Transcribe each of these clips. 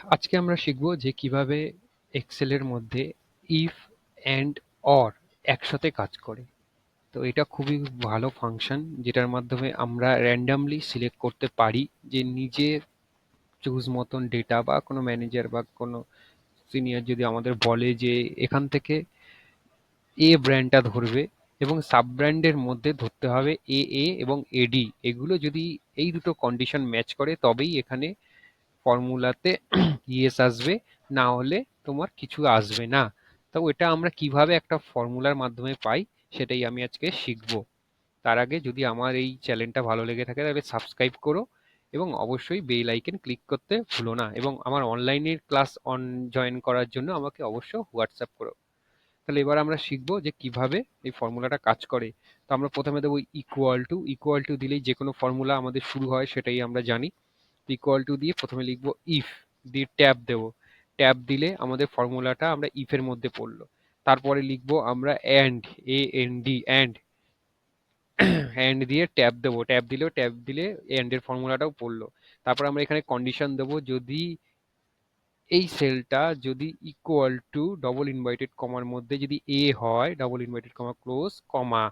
আজকে আমরা শিখব যে কিভাবে এক্সেলের মধ্যে ইফ অ্যান্ড অর একসাথে কাজ করে। তো এটা খুবই ভালো ফাংশন যেটার মাধ্যমে আমরা র্যান্ডামলি সিলেক্ট করতে পারি যে নিজের চুজ মতন ডেটা বা কোনো ম্যানেজার বা কোনো সিনিয়র যদি আমাদের বলে যে এখান থেকে এ ব্র্যান্ডটা ধরবে এবং সাব ব্র্যান্ডের মধ্যে ধরতে হবে এ এ এবং এডি, এগুলো যদি এই দুটো কন্ডিশন ম্যাচ করে তবেই এখানে ফর্মুলাতে ইয়েস আসবে, না হলে তোমার কিছু আসবে না। তো এটা আমরা কিভাবে একটা ফর্মুলার মাধ্যমে পাই সেটাই আমি আজকে শিখবো। তার আগে যদি আমার এই চ্যানেলটা ভালো লেগে থাকে তাহলে সাবস্ক্রাইব করো এবং অবশ্যই বেল আইকন ক্লিক করতে ভুলো না, এবং আমার অনলাইনের ক্লাস জয়েন করার জন্য আমাকে অবশ্য হোয়াটসঅ্যাপ করো। তাহলে এবার আমরা শিখবো যে কিভাবে এই ফর্মুলাটা কাজ করে। তো আমরা প্রথমে দেবো ইকুয়াল টু দিলেই যে কোনো ফর্মুলা আমাদের শুরু হয়, সেটাই আমরা জানি। ইকুয়াল টু দিয়ে প্রথমে লিখবো ইফ, দিয়ে ট্যাব দেবো। ট্যাব দিলে আমাদের ফর্মুলাটা আমরা ইফের মধ্যে পড়লো। তারপরে লিখবো আমরা and, A N D, and. And দিয়ে ট্যাব দেবো, ট্যাব দিলে অ্যান্ডের ফর্মুলাটাও পড়লো। তারপর আমরা এখানে কন্ডিশন দেবো, যদি এই সেলটা যদি ইকুয়াল টু ডবল ইনভার্টেড কমার মধ্যে যদি এ হয়, double inverted comma close comma,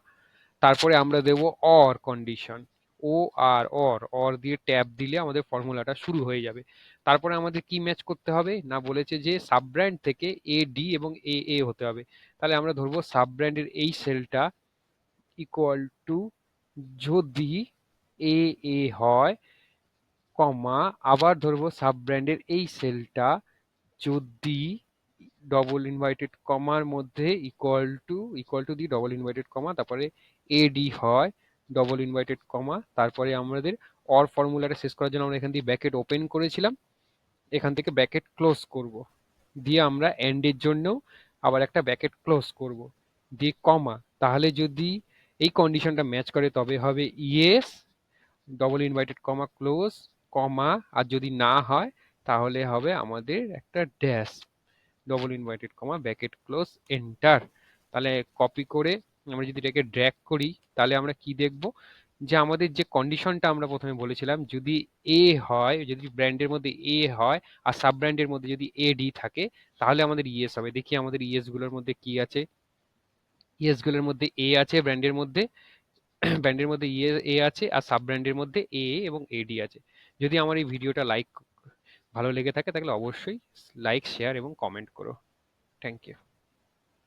তারপরে আমরা দেবো অর কন্ডিশন, ও আর অর, অর দিয়ে ট্যাব দিলে আমাদের ফর্মুলাটা শুরু হয়ে যাবে। তারপরে আমাদের কি ম্যাচ করতে হবে না, বলেছে যে সাব ব্র্যান্ড থেকে এ ডি এবং এ এ হতে হবে। তাহলে আমরা ধরবো সাব ব্র্যান্ডের এই সেলটা ইকুয়াল টু যদি এ এ হয় কমা, আবার ধরবো সাব ব্র্যান্ডের এই সেলটা যদি ডবল ইনভার্টেড কমার মধ্যে ইকুয়াল টু দিয়ে ডবল ইনভার্টেড কমা, তারপরে এডি হয় ডবল ইনভার্টেড কমা, তারপরে আমাদের অর ফর্মুলাটা শেষ করার জন্য আমরা এখান দিয়ে ব্র্যাকেট ওপেন করেছিলাম, এখান থেকে ব্র্যাকেট ক্লোজ করব, দিয়ে আমরা এন্ডের জন্যও আবার একটা ব্র্যাকেট ক্লোজ করব, দিয়ে কমা। তাহলে যদি এই কন্ডিশনটা ম্যাচ করে তবে হবে yes, double inverted comma close comma, আর যদি না হয় তাহলে হবে আমাদের একটা dash, double inverted comma bracket close enter. তাহলে কপি করে আমরা যদি এটাকে ড্র্যাগ করি তাহলে আমরা কি দেখব, যে আমাদের যে কন্ডিশনটা আমরা প্রথমে বলেছিলাম, যদি এ হয়, যদি ব্র্যান্ডের মধ্যে এ হয় আর সাব ব্র্যান্ডের মধ্যে যদি এ ডি থাকে তাহলে আমাদের ইএস হবে। দেখি আমাদের ইএস গুলোর মধ্যে কি আছে। ইএস গুলোর মধ্যে এ আছে, ব্র্যান্ডের মধ্যে ব্র্যান্ডের মধ্যে এ আছে, আর সাব ব্র্যান্ডের মধ্যে এ এবং এডি আছে। যদি আমার এই ভিডিওটা ভালো লেগে থাকে তাহলে অবশ্যই লাইক, শেয়ার এবং কমেন্ট করো। Thank you.